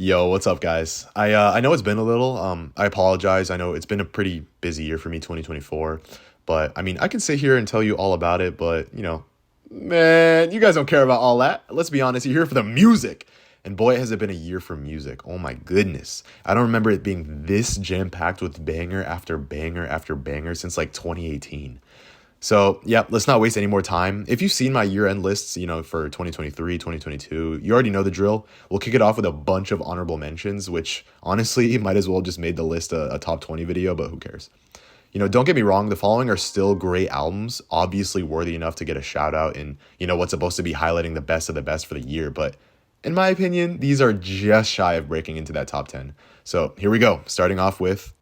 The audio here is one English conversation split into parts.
Yo, what's up, guys? I know it's been a little. I apologize. I know it's been a pretty busy year for me, 2024. But I mean, I can sit here and tell you all about it, but man, you guys don't care about all that. Let's be honest, you're here for the music. And boy, has it been a year for music. Oh my goodness. I don't remember it being this jam-packed with banger after banger after banger since like 2018. So, yeah, let's not waste any more time. If you've seen my year-end lists, for 2023, 2022, you already know the drill. We'll kick it off with a bunch of honorable mentions, which honestly might as well just made the list a top 20 video, but who cares? Don't get me wrong, the following are still great albums, obviously worthy enough to get a shout out in, what's supposed to be highlighting the best of the best for the year. But in my opinion, these are just shy of breaking into that top 10. So here we go, starting off with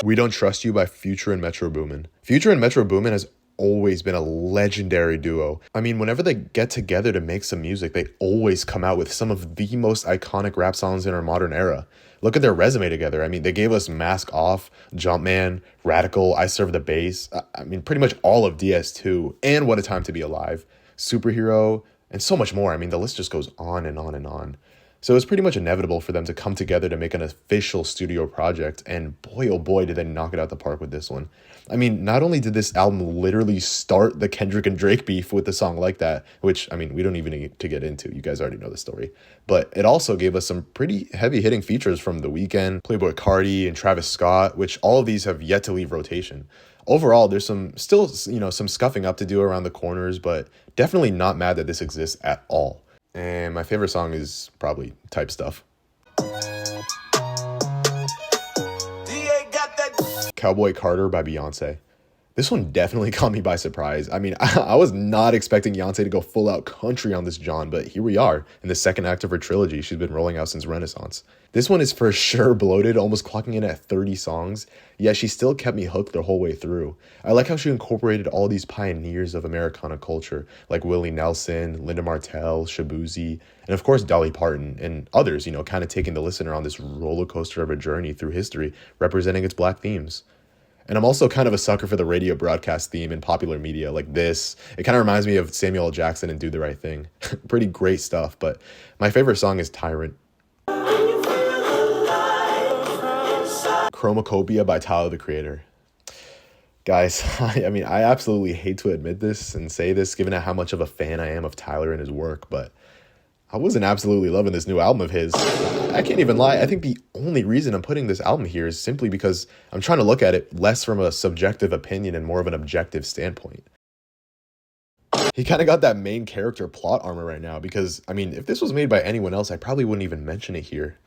We Don't Trust You by Future and Metro Boomin. Future and Metro Boomin has always been a legendary duo. I mean, whenever they get together to make some music, they always come out with some of the most iconic rap songs in our modern era. Look at their resume together. I mean, they gave us Mask Off, Jumpman, Radical, I Serve the Bass. I mean, pretty much all of DS2 and What a Time to Be Alive, Superhero, and so much more. I mean, the list just goes on and on and on. So it was pretty much inevitable for them to come together to make an official studio project, and boy, oh boy, did they knock it out the park with this one. I mean, not only did this album literally start the Kendrick and Drake beef with a song like that, which, I mean, we don't even need to get into. You guys already know the story. But it also gave us some pretty heavy-hitting features from The Weeknd, Playboi Carti, and Travis Scott, which all of these have yet to leave rotation. Overall, there's some scuffing up to do around the corners, but definitely not mad that this exists at all. And my favorite song is probably Type Stuff. Cowboy Carter by Beyonce. This one definitely caught me by surprise. I mean, I was not expecting Beyonce to go full out country on this John, but here we are in the second act of her trilogy she's been rolling out since Renaissance. This one is for sure bloated, almost clocking in at 30 songs, yet she still kept me hooked the whole way through. I like how she incorporated all these pioneers of Americana culture, like Willie Nelson, Linda Martell, Shabuzi, and of course Dolly Parton, and others, kind of taking the listener on this roller coaster of a journey through history, representing its Black themes. And I'm also kind of a sucker for the radio broadcast theme in popular media like this. It kind of reminds me of Samuel L. Jackson and Do the Right Thing. Pretty great stuff, but my favorite song is Tyrant. Chromacopia by Tyler, the Creator. Guys, I mean, I absolutely hate to admit this and say this, given how much of a fan I am of Tyler and his work, but I wasn't absolutely loving this new album of his. I can't even lie. I think the only reason I'm putting this album here is simply because I'm trying to look at it less from a subjective opinion and more of an objective standpoint. He kind of got that main character plot armor right now because, I mean, if this was made by anyone else, I probably wouldn't even mention it here.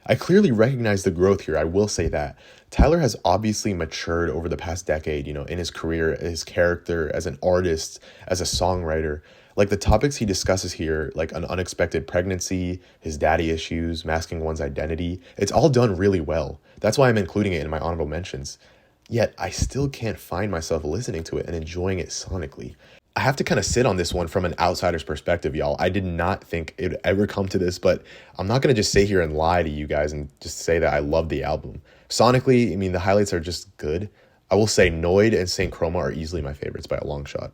I clearly recognize the growth here, I will say that. Tyler has obviously matured over the past decade, in his career, his character, as an artist, as a songwriter. Like the topics he discusses here, like an unexpected pregnancy, his daddy issues, masking one's identity, it's all done really well. That's why I'm including it in my honorable mentions. Yet I still can't find myself listening to it and enjoying it sonically. I have to kind of sit on this one from an outsider's perspective, y'all. I did not think it would ever come to this, but I'm not going to just sit here and lie to you guys and just say that I love the album. Sonically, I mean, the highlights are just good. I will say Noid and Saint Chroma are easily my favorites by a long shot.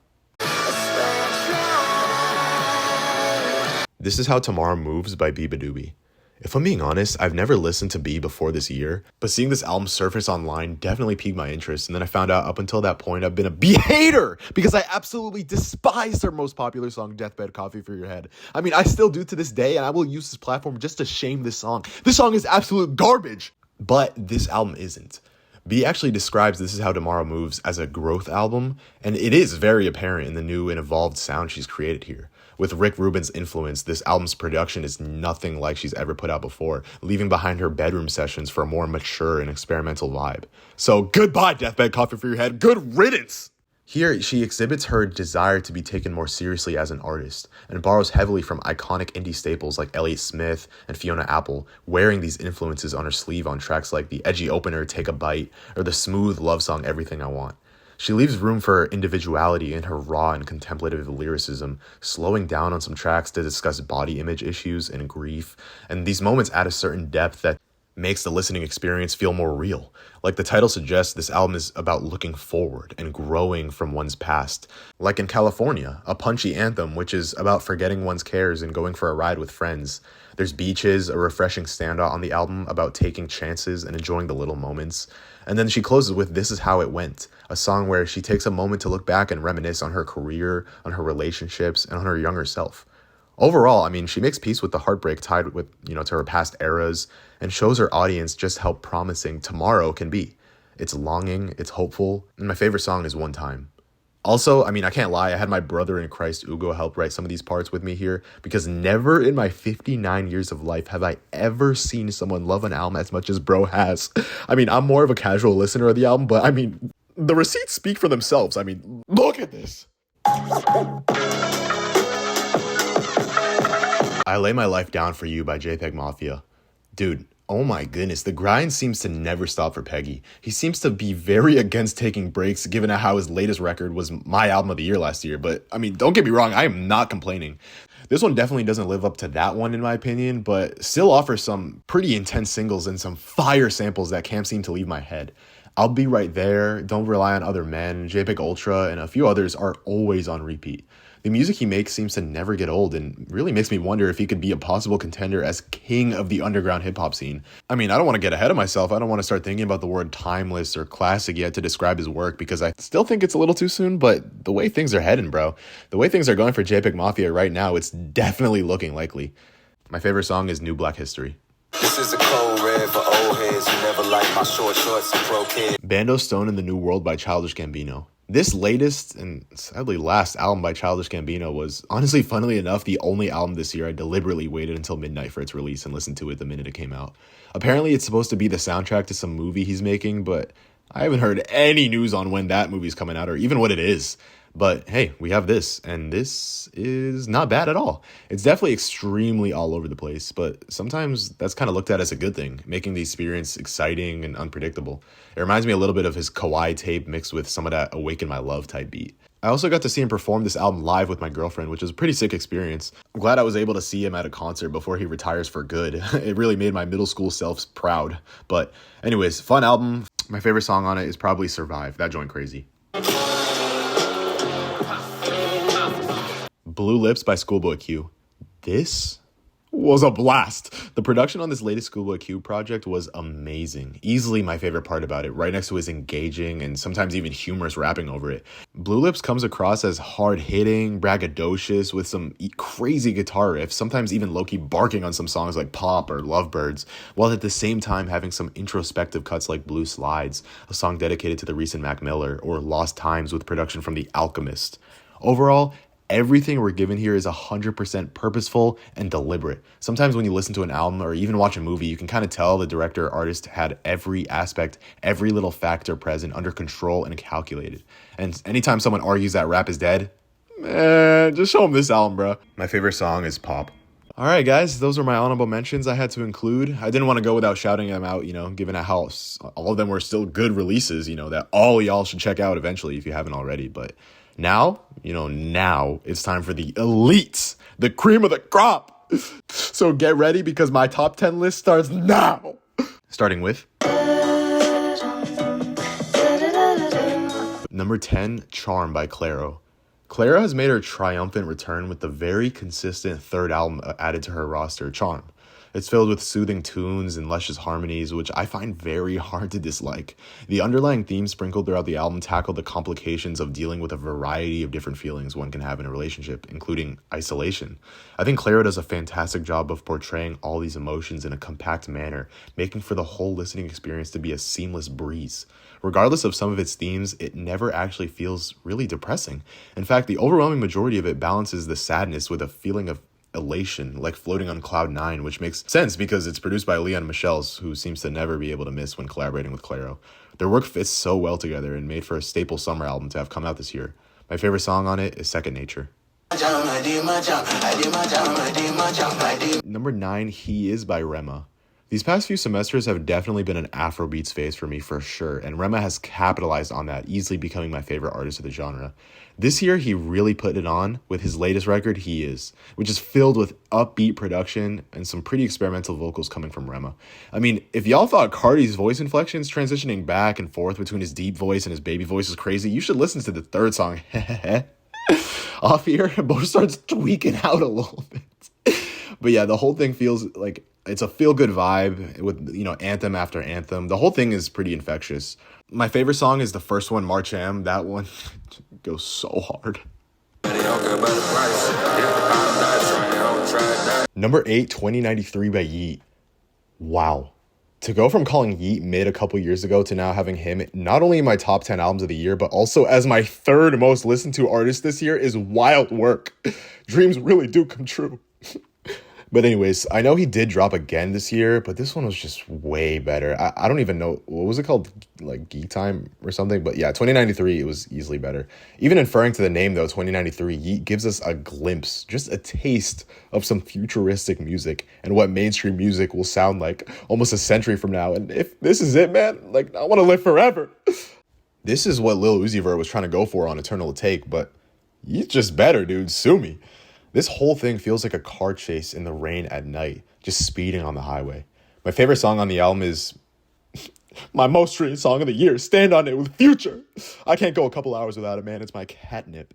This Is How Tomorrow Moves by Biba Doobie. If I'm being honest, I've never listened to B before this year, but seeing this album surface online definitely piqued my interest, and then I found out up until that point I've been a B hater because I absolutely despise their most popular song, Deathbed Coffee for Your Head. I mean, I still do to this day, and I will use this platform just to shame this song. This song is absolute garbage, but this album isn't. B actually describes This Is How Tomorrow Moves as a growth album, and it is very apparent in the new and evolved sound she's created here. With Rick Rubin's influence, this album's production is nothing like she's ever put out before, leaving behind her bedroom sessions for a more mature and experimental vibe. So goodbye, Deathbed Coffee for Your Head. Good riddance! Here, she exhibits her desire to be taken more seriously as an artist, and borrows heavily from iconic indie staples like Elliott Smith and Fiona Apple, wearing these influences on her sleeve on tracks like the edgy opener Take a Bite or the smooth love song Everything I Want. She leaves room for her individuality in her raw and contemplative lyricism, slowing down on some tracks to discuss body image issues and grief, and these moments add a certain depth that makes the listening experience feel more real. Like the title suggests, this album is about looking forward and growing from one's past. Like in California, a punchy anthem which is about forgetting one's cares and going for a ride with friends. There's Beaches, a refreshing standout on the album about taking chances and enjoying the little moments. And then she closes with This Is How It Went, a song where she takes a moment to look back and reminisce on her career, on her relationships, and on her younger self. Overall, I mean, she makes peace with the heartbreak tied with, to her past eras and shows her audience just how promising tomorrow can be. It's longing, it's hopeful, and my favorite song is One Time. Also, I mean, I can't lie, I had my brother in Christ, Ugo, help write some of these parts with me here because never in my 59 years of life have I ever seen someone love an album as much as bro has. I mean, I'm more of a casual listener of the album, but I mean, the receipts speak for themselves. I mean, look at this. I Lay My Life Down For You by JPEG Mafia. Dude, oh my goodness, the grind seems to never stop for Peggy. He seems to be very against taking breaks, given how his latest record was my album of the year last year. But, I mean, don't get me wrong, I am not complaining. This one definitely doesn't live up to that one, in my opinion, but still offers some pretty intense singles and some fire samples that can't seem to leave my head. I'll Be Right There, Don't Rely on Other Men, JPEG Ultra, and a few others are always on repeat. The music he makes seems to never get old and really makes me wonder if he could be a possible contender as king of the underground hip-hop scene. I mean, I don't want to get ahead of myself. I don't want to start thinking about the word timeless or classic yet to describe his work because I still think it's a little too soon, but the way things are heading, bro, the way things are going for JPEG Mafia right now, it's definitely looking likely. My favorite song is New Black History. This is a cold red for old heads who never liked my short shorts and broke head. Bando Stone in the New World by Childish Gambino. This latest and sadly last album by Childish Gambino was, honestly, funnily enough, the only album this year I deliberately waited until midnight for its release and listened to it the minute it came out. Apparently, it's supposed to be the soundtrack to some movie he's making, but I haven't heard any news on when that movie's coming out or even what it is. But hey, we have this, and this is not bad at all. It's definitely extremely all over the place, but sometimes that's kind of looked at as a good thing, making the experience exciting and unpredictable. It reminds me a little bit of his Kawaii tape mixed with some of that Awaken My Love type beat. I also got to see him perform this album live with my girlfriend, which was a pretty sick experience. I'm glad I was able to see him at a concert before he retires for good. It really made my middle school self proud. But anyways, fun album. My favorite song on it is probably Survive. That joint crazy. Blue Lips by Schoolboy Q. This was a blast. The production on this latest Schoolboy Q project was amazing. Easily my favorite part about it, right next to his engaging and sometimes even humorous rapping over it. Blue Lips comes across as hard-hitting, braggadocious, with some crazy guitar riffs, sometimes even low-key barking on some songs like Pop or Lovebirds, while at the same time having some introspective cuts like Blue Slides, a song dedicated to the recent Mac Miller, or Lost Times with production from The Alchemist. Overall, everything we're given here is 100% purposeful and deliberate. Sometimes when you listen to an album or even watch a movie, you can kind of tell the director or artist had every aspect, every little factor present under control and calculated. And anytime someone argues that rap is dead, just show them this album, bro. My favorite song is Pop. All right, guys, those are my honorable mentions I had to include. I didn't want to go without shouting them out, given how all of them were still good releases, that all y'all should check out eventually if you haven't already. But now it's time for the elites, the cream of the crop. So get ready because my top 10 list starts now. Starting with number 10, Charm by Clairo. Clairo has made her triumphant return with the very consistent third album added to her roster, Charm. It's filled with soothing tunes and luscious harmonies, which I find very hard to dislike. The underlying themes sprinkled throughout the album tackle the complications of dealing with a variety of different feelings one can have in a relationship, including isolation. I think Clairo does a fantastic job of portraying all these emotions in a compact manner, making for the whole listening experience to be a seamless breeze. Regardless of some of its themes, it never actually feels really depressing. In fact, the overwhelming majority of it balances the sadness with a feeling of elation, like floating on cloud nine, which makes sense because it's produced by Leon Michels, who seems to never be able to miss when collaborating with Clairo. Their work fits so well together and made for a staple summer album to have come out this year. My favorite song on it is Second Nature. Number 9, He Is by Rema. These past few semesters have definitely been an Afrobeats phase for me for sure, and Rema has capitalized on that, easily becoming my favorite artist of the genre. This year, he really put it on with his latest record, He Is, which is filled with upbeat production and some pretty experimental vocals coming from Rema. I mean, if y'all thought Cardi's voice inflections transitioning back and forth between his deep voice and his baby voice is crazy, you should listen to the third song, Off here, Bo starts tweaking out a little bit. But yeah, the whole thing feels like it's a feel-good vibe with, anthem after anthem. The whole thing is pretty infectious. My favorite song is the first one, March Am. That one goes so hard. Number 8, 2093 by Yeat. Wow. To go from calling Yeat mid a couple years ago to now having him not only in my top 10 albums of the year, but also as my third most listened to artist this year is wild work. Dreams really do come true. But anyways, I know he did drop again this year, but this one was just way better. I don't even know, what was it called? Like Geek Time or something? But yeah, 2093, it was easily better. Even inferring to the name though, 2093, Yeat gives us a glimpse, just a taste of some futuristic music and what mainstream music will sound like almost a century from now. And if this is it, man, like I want to live forever. This is what Lil Uzi Vert was trying to go for on Eternal Take, but Yeat's just better, dude. Sue me. This whole thing feels like a car chase in the rain at night, just speeding on the highway. My favorite song on the album is my most streamed song of the year, Stand On It with Future. I can't go a couple hours without it, man. It's my catnip.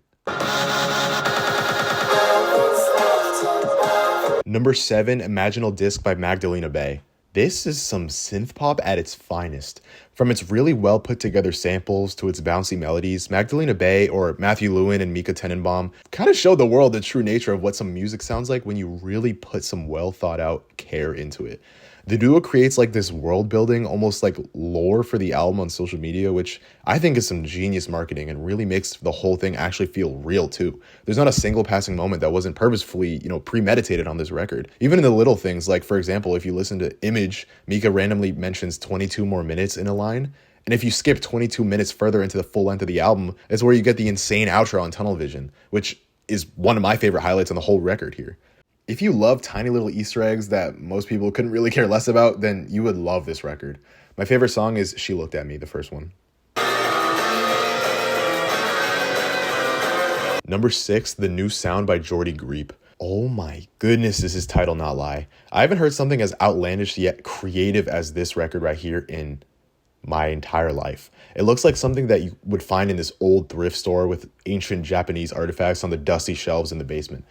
Number 7, Imaginal Disc by Magdalena Bay. This is some synth pop at its finest. From its really well put together samples to its bouncy melodies, Magdalena Bay or Matthew Lewin and Mika Tenenbaum kind of showed the world the true nature of what some music sounds like when you really put some well thought out care into it. The duo creates like this world building, almost like lore for the album on social media, which I think is some genius marketing and really makes the whole thing actually feel real too. There's not a single passing moment that wasn't purposefully, premeditated on this record. Even in the little things, like for example, if you listen to Image, Mika randomly mentions 22 more minutes in a line. And if you skip 22 minutes further into the full length of the album, it's where you get the insane outro on Tunnel Vision, which is one of my favorite highlights on the whole record here. If you love tiny little Easter eggs that most people couldn't really care less about, then you would love this record. My favorite song is She Looked At Me, the first one. Number 6, The New Sound by Jordy Greep. Oh my goodness, does his title not lie. I haven't heard something as outlandish yet creative as this record right here in my entire life. It looks like something that you would find in this old thrift store with ancient Japanese artifacts on the dusty shelves in the basement.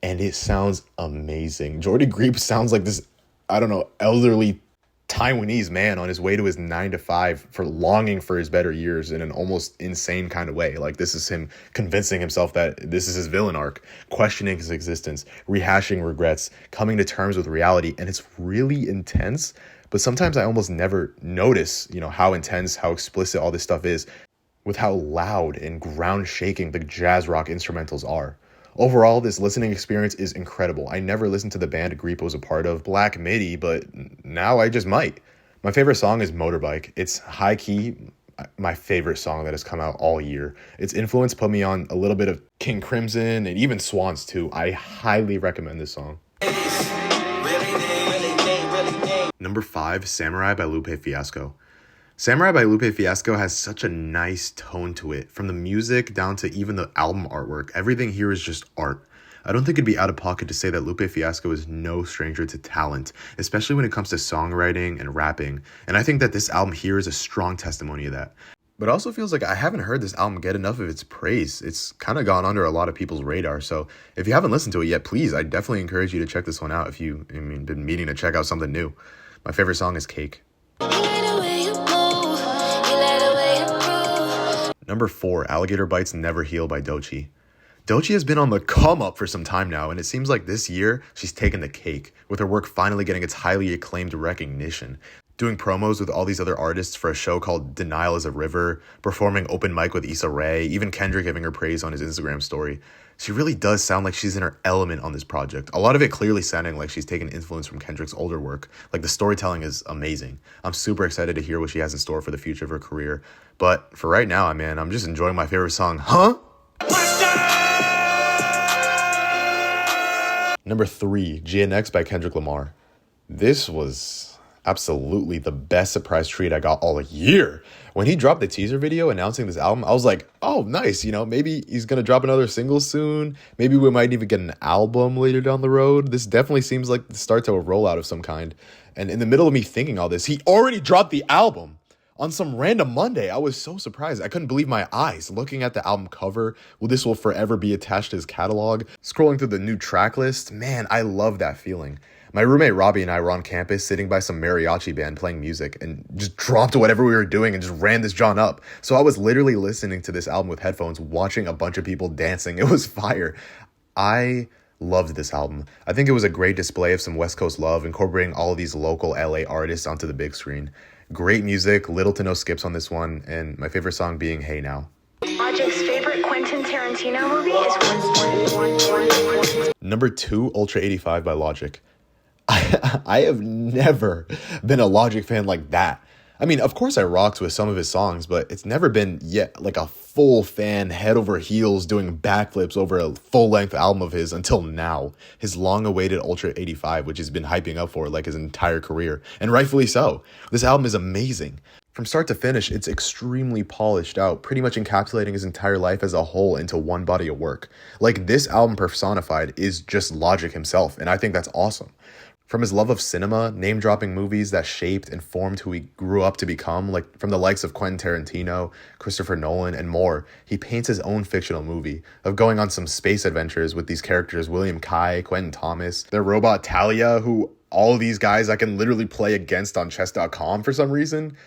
And it sounds amazing. Jordy Greep sounds like this, elderly Taiwanese man on his way to his 9-to-5 for longing for his better years in an almost insane kind of way. Like this is him convincing himself that this is his villain arc, questioning his existence, rehashing regrets, coming to terms with reality. And it's really intense. But sometimes I almost never notice, how intense, how explicit all this stuff is with how loud and ground shaking the jazz rock instrumentals are. Overall, this listening experience is incredible. I never listened to the band Greepo was a part of, Black Midi, but now I just might. My favorite song is Motorbike. It's high-key my favorite song that has come out all year. Its influence put me on a little bit of King Crimson and even Swans too. I highly recommend this song. Number 5, Samurai by Lupe Fiasco. Samurai by Lupe Fiasco has such a nice tone to it. From the music down to even the album artwork, everything here is just art. I don't think it'd be out of pocket to say that Lupe Fiasco is no stranger to talent, especially when it comes to songwriting and rapping. And I think that this album here is a strong testimony of that. But it also feels like I haven't heard this album get enough of its praise. It's kind of gone under a lot of people's radar. So if you haven't listened to it yet, please, I definitely encourage you to check this one out if you've been meaning to check out something new. My favorite song is Cake. Number 4, Alligator Bites Never Heal by Doechii. Doechii has been on the come up for some time now, and it seems like this year she's taken the cake, with her work finally getting its highly acclaimed recognition. Doing promos with all these other artists for a show called Denial is a River, performing open mic with Issa Rae, even Kendrick giving her praise on his Instagram story. She really does sound like she's in her element on this project. A lot of it clearly sounding like she's taken influence from Kendrick's older work. Like the storytelling is amazing. I'm super excited to hear what she has in store for the future of her career. But for right now, I'm just enjoying my favorite song, Huh? Number 3, GNX by Kendrick Lamar. This was absolutely the best surprise treat I got all year. When he dropped the teaser video announcing this album, I was like, oh, nice. Maybe he's going to drop another single soon. Maybe we might even get an album later down the road. This definitely seems like the start to a rollout of some kind. And in the middle of me thinking all this, he already dropped the album on some random Monday. I was so surprised. I couldn't believe my eyes looking at the album cover. Well, this will forever be attached to his catalog. Scrolling through the new track list, man, I love that feeling. My roommate Robbie and I were on campus sitting by some mariachi band playing music and just dropped whatever we were doing and just ran this John up. So I was literally listening to this album with headphones, watching a bunch of people dancing. It was fire. I loved this album. I think it was a great display of some West Coast love, incorporating all of these local LA artists onto the big screen. Great music, little to no skips on this one, and my favorite song being Hey Now. Logic's favorite Quentin Tarantino movie is Number 2, Ultra 85 by Logic. I have never been a Logic fan like that. I mean, of course I rocked with some of his songs, but it's never been yet like a full fan head over heels doing backflips over a full-length album of his until now. His long-awaited Ultra 85, which he's been hyping up for like his entire career, and rightfully so. This album is amazing. From start to finish, it's extremely polished out, pretty much encapsulating his entire life as a whole into one body of work. Like, this album personified is just Logic himself, and I think that's awesome. From his love of cinema, name-dropping movies that shaped and formed who he grew up to become, like from the likes of Quentin Tarantino, Christopher Nolan, and more, he paints his own fictional movie of going on some space adventures with these characters, William Kai, Quentin Thomas, their robot Talia, who all of these guys I can literally play against on chess.com for some reason.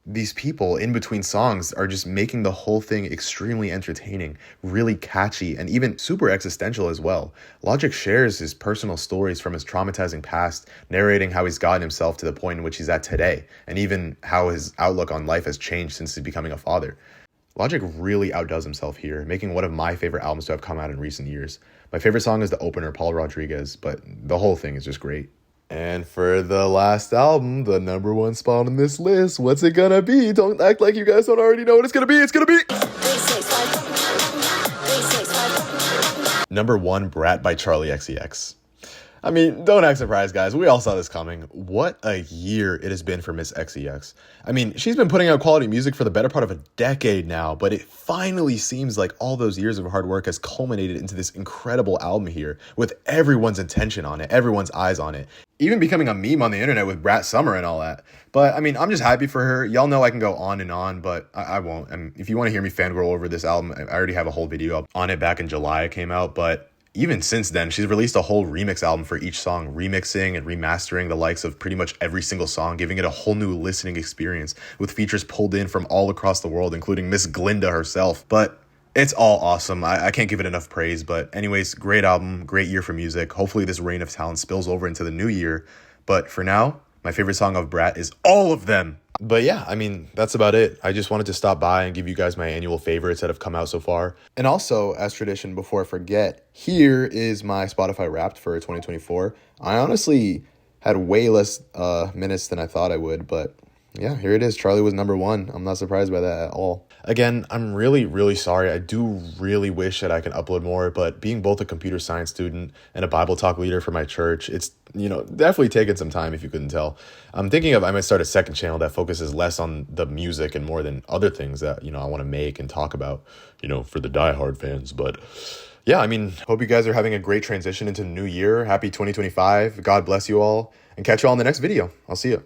These people in between songs are just making the whole thing extremely entertaining, really catchy, and even super existential as well. Logic shares his personal stories from his traumatizing past, narrating how he's gotten himself to the point in which he's at today, and even how his outlook on life has changed since he's becoming a father. Logic really outdoes himself here, making one of my favorite albums to have come out in recent years. My favorite song is the opener, Paul Rodriguez, but the whole thing is just great. And for the last album, the number 1 spot on this list, what's it gonna be? Don't act like you guys don't already know what it's gonna be. It's gonna be number 1, Brat by Charlie XCX. I mean, don't act surprised, guys. We all saw this coming. What a year it has been for Miss XCX. I mean, she's been putting out quality music for the better part of a decade now, but it finally seems like all those years of hard work has culminated into this incredible album here, with everyone's attention on it, everyone's eyes on it, even becoming a meme on the internet with Brat Summer and all that. But, I mean, I'm just happy for her. Y'all know I can go on and on, but I won't. And if you want to hear me fangirl over this album, I already have a whole video up on it back in July it came out, but even since then, she's released a whole remix album for each song, remixing and remastering the likes of pretty much every single song, giving it a whole new listening experience with features pulled in from all across the world, including Miss Glinda herself. But it's all awesome. I can't give it enough praise. But anyways, great album, great year for music. Hopefully this reign of talent spills over into the new year. But for now, my favorite song of Brat is All of Them. But yeah, I mean, that's about it. I just wanted to stop by and give you guys my annual favorites that have come out so far. And also, as tradition, before I forget, here is my Spotify Wrapped for 2024. I honestly had way less minutes than I thought I would, but yeah, here it is. Charlie was number 1. I'm not surprised by that at all. Again, I'm really, really sorry. I do really wish that I could upload more, but being both a computer science student and a Bible talk leader for my church, it's, definitely taken some time if you couldn't tell. I'm thinking I might start a second channel that focuses less on the music and more than other things that, I want to make and talk about, for the diehard fans. But yeah, I mean, hope you guys are having a great transition into the new year. Happy 2025. God bless you all, and catch you all in the next video. I'll see you.